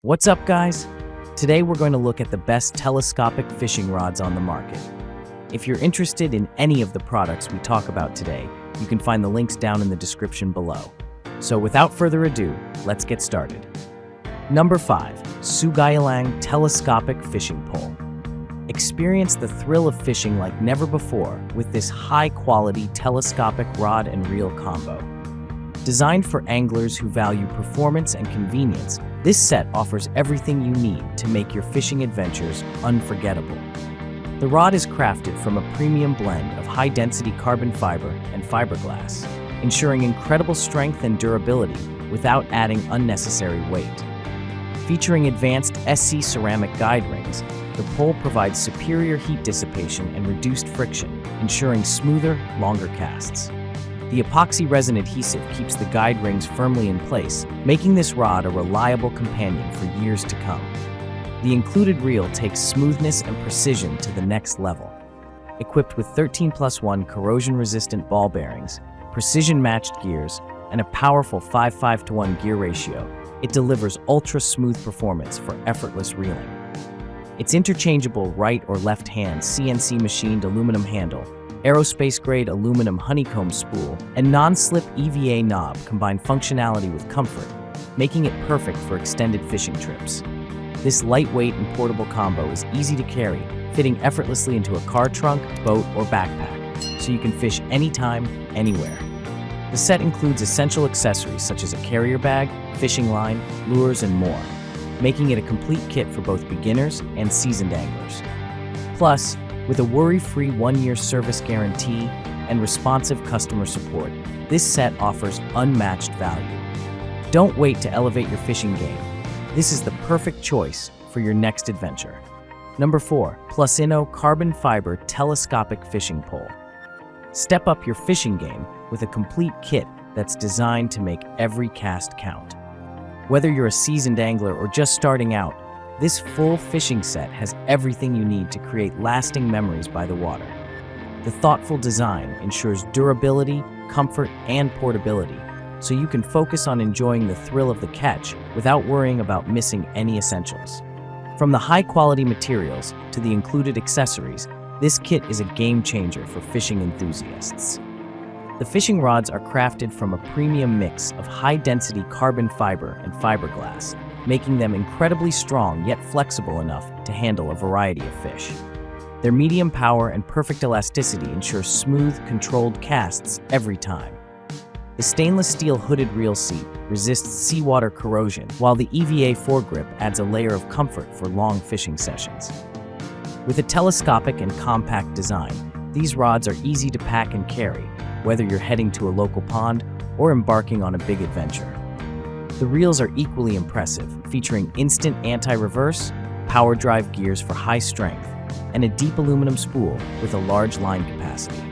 What's up, guys? Today we're going to look at the best telescopic fishing rods on the market. If you're interested in any of the products we talk about today, you can find the links down in the description below. So without further ado, let's get started. Number 5. Sugailang Telescopic Fishing Pole. Experience the thrill of fishing like never before with this high-quality telescopic rod and reel combo. Designed for anglers who value performance and convenience, this set offers everything you need to make your fishing adventures unforgettable. The rod is crafted from a premium blend of high-density carbon fiber and fiberglass, ensuring incredible strength and durability without adding unnecessary weight. Featuring advanced SC ceramic guide rings, the pole provides superior heat dissipation and reduced friction, ensuring smoother, longer casts. The epoxy resin adhesive keeps the guide rings firmly in place, making this rod a reliable companion for years to come. The included reel takes smoothness and precision to the next level. Equipped with 13+1 corrosion-resistant ball bearings, precision-matched gears, and a powerful 5:5:1 gear ratio, it delivers ultra-smooth performance for effortless reeling. Its interchangeable right or left-hand CNC machined aluminum handle, aerospace-grade aluminum honeycomb spool, and non-slip EVA knob combine functionality with comfort, making it perfect for extended fishing trips. This lightweight and portable combo is easy to carry, fitting effortlessly into a car trunk, boat, or backpack, so you can fish anytime, anywhere. The set includes essential accessories such as a carrier bag, fishing line, lures, and more, making it a complete kit for both beginners and seasoned anglers. Plus, with a worry-free 1-year service guarantee and responsive customer support, this set offers unmatched value. Don't wait to elevate your fishing game. This is the perfect choice for your next adventure. Number 4. Plusino Carbon Fiber Telescopic Fishing Pole. Step up your fishing game with a complete kit that's designed to make every cast count. Whether you're a seasoned angler or just starting out, this full fishing set has everything you need to create lasting memories by the water. The thoughtful design ensures durability, comfort, and portability, so you can focus on enjoying the thrill of the catch without worrying about missing any essentials. From the high-quality materials to the included accessories, this kit is a game changer for fishing enthusiasts. The fishing rods are crafted from a premium mix of high-density carbon fiber and fiberglass, making them incredibly strong yet flexible enough to handle a variety of fish. Their medium power and perfect elasticity ensure smooth, controlled casts every time. The stainless steel hooded reel seat resists seawater corrosion, while the EVA foregrip adds a layer of comfort for long fishing sessions. With a telescopic and compact design, these rods are easy to pack and carry, whether you're heading to a local pond or embarking on a big adventure. The reels are equally impressive, featuring instant anti-reverse, power drive gears for high strength, and a deep aluminum spool with a large line capacity.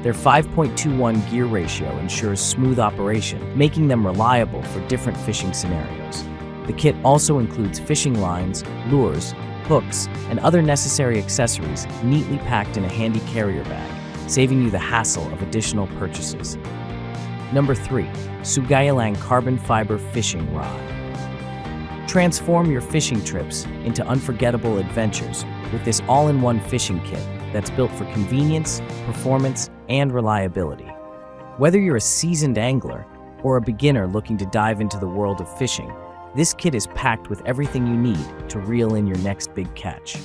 Their 5:21 gear ratio ensures smooth operation, making them reliable for different fishing scenarios. The kit also includes fishing lines, lures, hooks, and other necessary accessories neatly packed in a handy carrier bag, saving you the hassle of additional purchases. Number 3. Sugailang Carbon Fiber Fishing Rod. Transform your fishing trips into unforgettable adventures with this all-in-one fishing kit that's built for convenience, performance, and reliability. Whether you're a seasoned angler or a beginner looking to dive into the world of fishing, this kit is packed with everything you need to reel in your next big catch.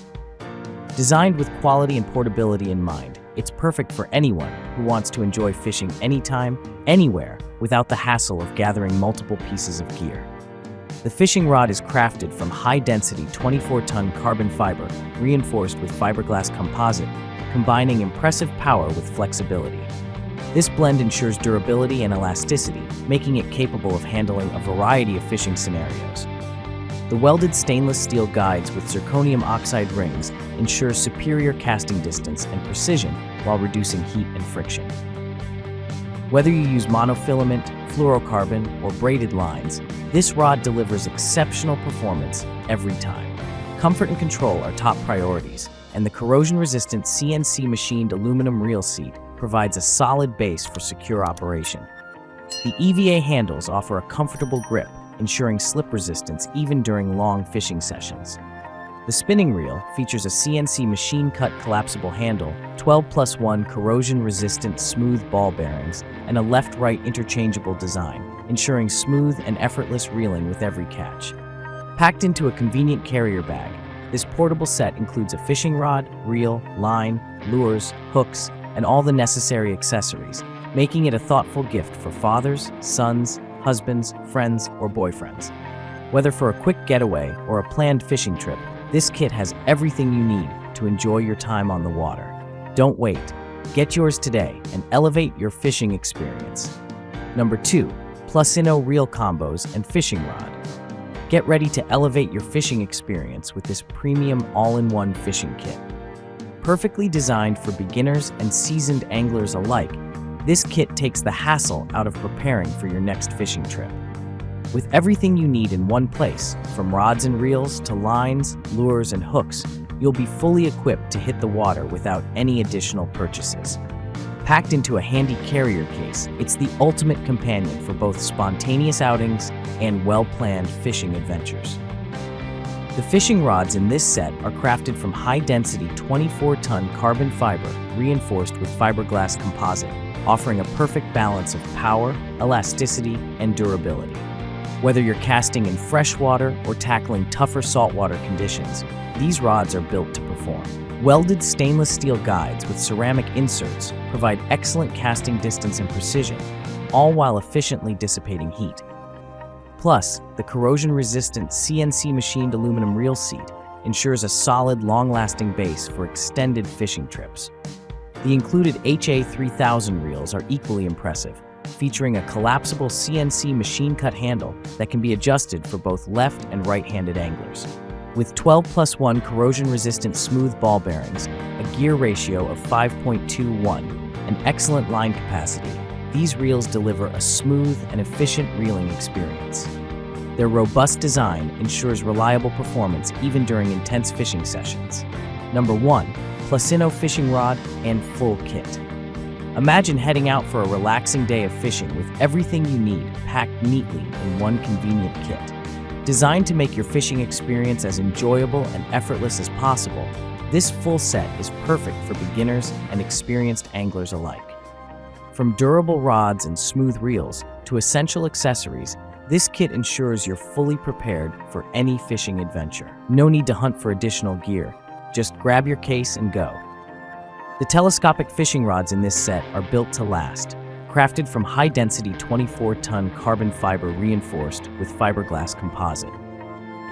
Designed with quality and portability in mind, it's perfect for anyone who wants to enjoy fishing anytime, anywhere, without the hassle of gathering multiple pieces of gear. The fishing rod is crafted from high-density 24-ton carbon fiber, reinforced with fiberglass composite, combining impressive power with flexibility. This blend ensures durability and elasticity, making it capable of handling a variety of fishing scenarios. The welded stainless steel guides with zirconium oxide rings ensure superior casting distance and precision while reducing heat and friction. Whether you use monofilament, fluorocarbon, or braided lines, this rod delivers exceptional performance every time. Comfort and control are top priorities, and the corrosion-resistant CNC machined aluminum reel seat provides a solid base for secure operation. The EVA handles offer a comfortable grip, ensuring slip resistance even during long fishing sessions. The spinning reel features a CNC machine-cut collapsible handle, 12+1 corrosion-resistant smooth ball bearings, and a left-right interchangeable design, ensuring smooth and effortless reeling with every catch. Packed into a convenient carrier bag, this portable set includes a fishing rod, reel, line, lures, hooks, and all the necessary accessories, making it a thoughtful gift for fathers, sons, husbands, friends, or boyfriends. Whether for a quick getaway or a planned fishing trip, this kit has everything you need to enjoy your time on the water. Don't wait. Get yours today and elevate your fishing experience. Number 2. Plusino Reel Combos and Fishing Rod. Get ready to elevate your fishing experience with this premium all-in-one fishing kit. Perfectly designed for beginners and seasoned anglers alike, this kit takes the hassle out of preparing for your next fishing trip. With everything you need in one place, from rods and reels to lines, lures, and hooks, you'll be fully equipped to hit the water without any additional purchases. Packed into a handy carrier case, it's the ultimate companion for both spontaneous outings and well-planned fishing adventures. The fishing rods in this set are crafted from high-density 24-ton carbon fiber reinforced with fiberglass composite, offering a perfect balance of power, elasticity, and durability. Whether you're casting in freshwater or tackling tougher saltwater conditions, these rods are built to perform. Welded stainless steel guides with ceramic inserts provide excellent casting distance and precision, all while efficiently dissipating heat. Plus, the corrosion-resistant CNC machined aluminum reel seat ensures a solid, long-lasting base for extended fishing trips. The included HA3000 reels are equally impressive, featuring a collapsible CNC machine-cut handle that can be adjusted for both left and right-handed anglers. With 12+1 corrosion-resistant smooth ball bearings, a gear ratio of 5.21, and excellent line capacity, these reels deliver a smooth and efficient reeling experience. Their robust design ensures reliable performance even during intense fishing sessions. Number 1. Plusino Fishing Rod and Full Kit. Imagine heading out for a relaxing day of fishing with everything you need packed neatly in one convenient kit. Designed to make your fishing experience as enjoyable and effortless as possible, this full set is perfect for beginners and experienced anglers alike. From durable rods and smooth reels to essential accessories, this kit ensures you're fully prepared for any fishing adventure. No need to hunt for additional gear. Just grab your case and go. The telescopic fishing rods in this set are built to last, crafted from high-density 24-ton carbon fiber reinforced with fiberglass composite.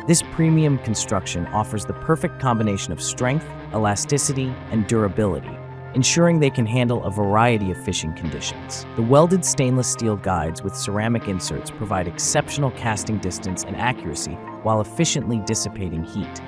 This premium construction offers the perfect combination of strength, elasticity, and durability, ensuring they can handle a variety of fishing conditions. The welded stainless steel guides with ceramic inserts provide exceptional casting distance and accuracy while efficiently dissipating heat.